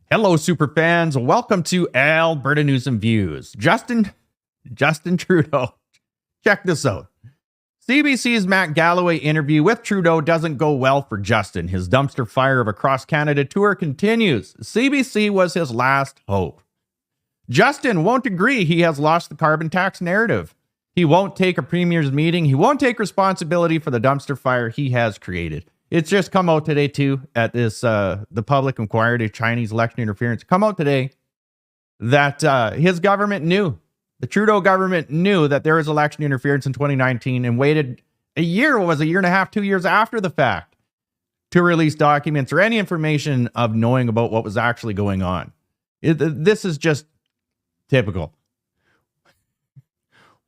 Hello, super fans. Welcome to Alberta News and Views. Justin Trudeau. Check this out. CBC's Matt Galloway interview with Trudeau doesn't go well for Justin. His dumpster fire of a cross Canada tour continues. CBC was his last hope. Justin won't agree he has lost the carbon tax narrative. He won't take a premier's meeting. He won't take responsibility for the dumpster fire he has created. It's just come out today, too, at this the public inquiry to Chinese election interference. Come out today that his government knew, the Trudeau government knew that there was election interference in 2019 and waited a year, what was it, a year and a half, 2 years after the fact to release documents or any information of knowing about what was actually going on. This is just typical.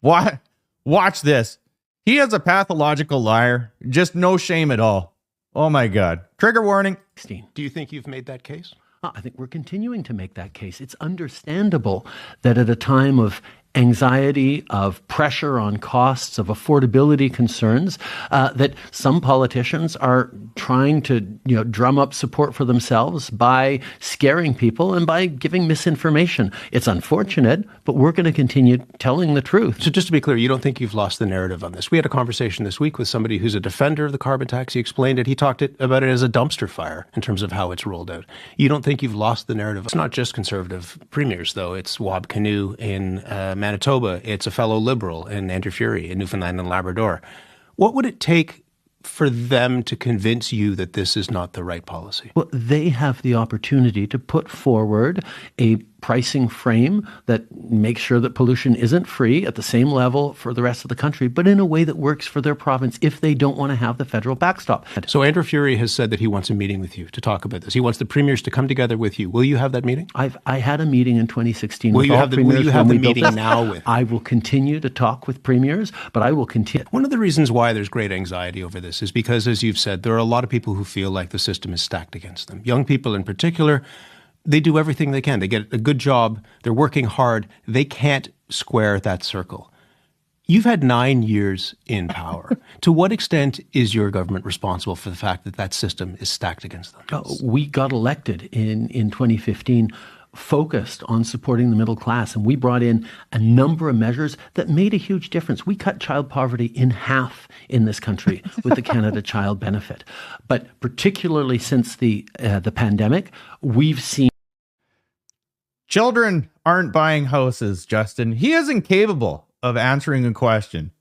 Watch this. He is a pathological liar. Just no shame at all. Oh my God. Trigger warning. Do you think you've made that case? I think we're continuing to make that case. It's understandable that at a time of anxiety, of pressure on costs, of affordability concerns, that some politicians are trying to, drum up support for themselves by scaring people and by giving misinformation. It's unfortunate, but we're going to continue telling the truth. So just to be clear, you don't think you've lost the narrative on this? We had a conversation this week with somebody who's a defender of the carbon tax. He explained it. He talked about it as a dumpster fire in terms of how it's rolled out. You don't think you've lost the narrative? It's not just Conservative premiers, though. It's Wab Kinew in Manitoba. It's a fellow Liberal in Andrew Furey in Newfoundland and Labrador. What would it take for them to convince you that this is not the right policy? Well, they have the opportunity to put forward a pricing frame that makes sure that pollution isn't free at the same level for the rest of the country, but in a way that works for their province if they don't want to have the federal backstop. So Andrew Furey has said that he wants a meeting with you to talk about this. He wants the premiers to come together with you. Will you have that meeting? I had a meeting in 2016 will with you all have the, premiers. Will you have the meeting now with? I will continue to talk with premiers, but I will continue. One of the reasons why there's great anxiety over this is because, as you've said, there are a lot of people who feel like the system is stacked against them. Young people in particular. They do everything they can. They get a good job. They're working hard. They can't square that circle. You've had 9 years in power. To what extent is your government responsible for the fact that that system is stacked against them? We got elected in 2015 focused on supporting the middle class, and we brought in a number of measures that made a huge difference. We cut child poverty in half in this country with the Canada Child Benefit. But particularly since the pandemic, we've seen Children aren't buying houses, Justin. He is incapable of answering a question.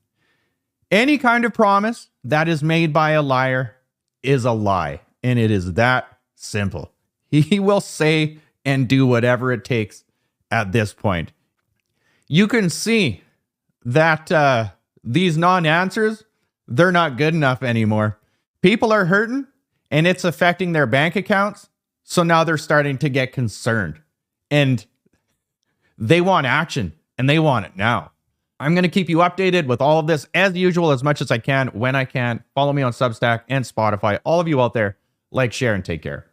Any kind of promise that is made by a liar is a lie, and it is that simple. He will say and do whatever it takes at this point. You can see that these non-answers, they're not good enough anymore. People are hurting, and it's affecting their bank accounts, so now they're starting to get concerned. And they want action, and they want it now. I'm going to keep you updated with all of this as usual, as much as I can, when I can. Follow me on Substack and Spotify. All of you out there, like, share, and take care.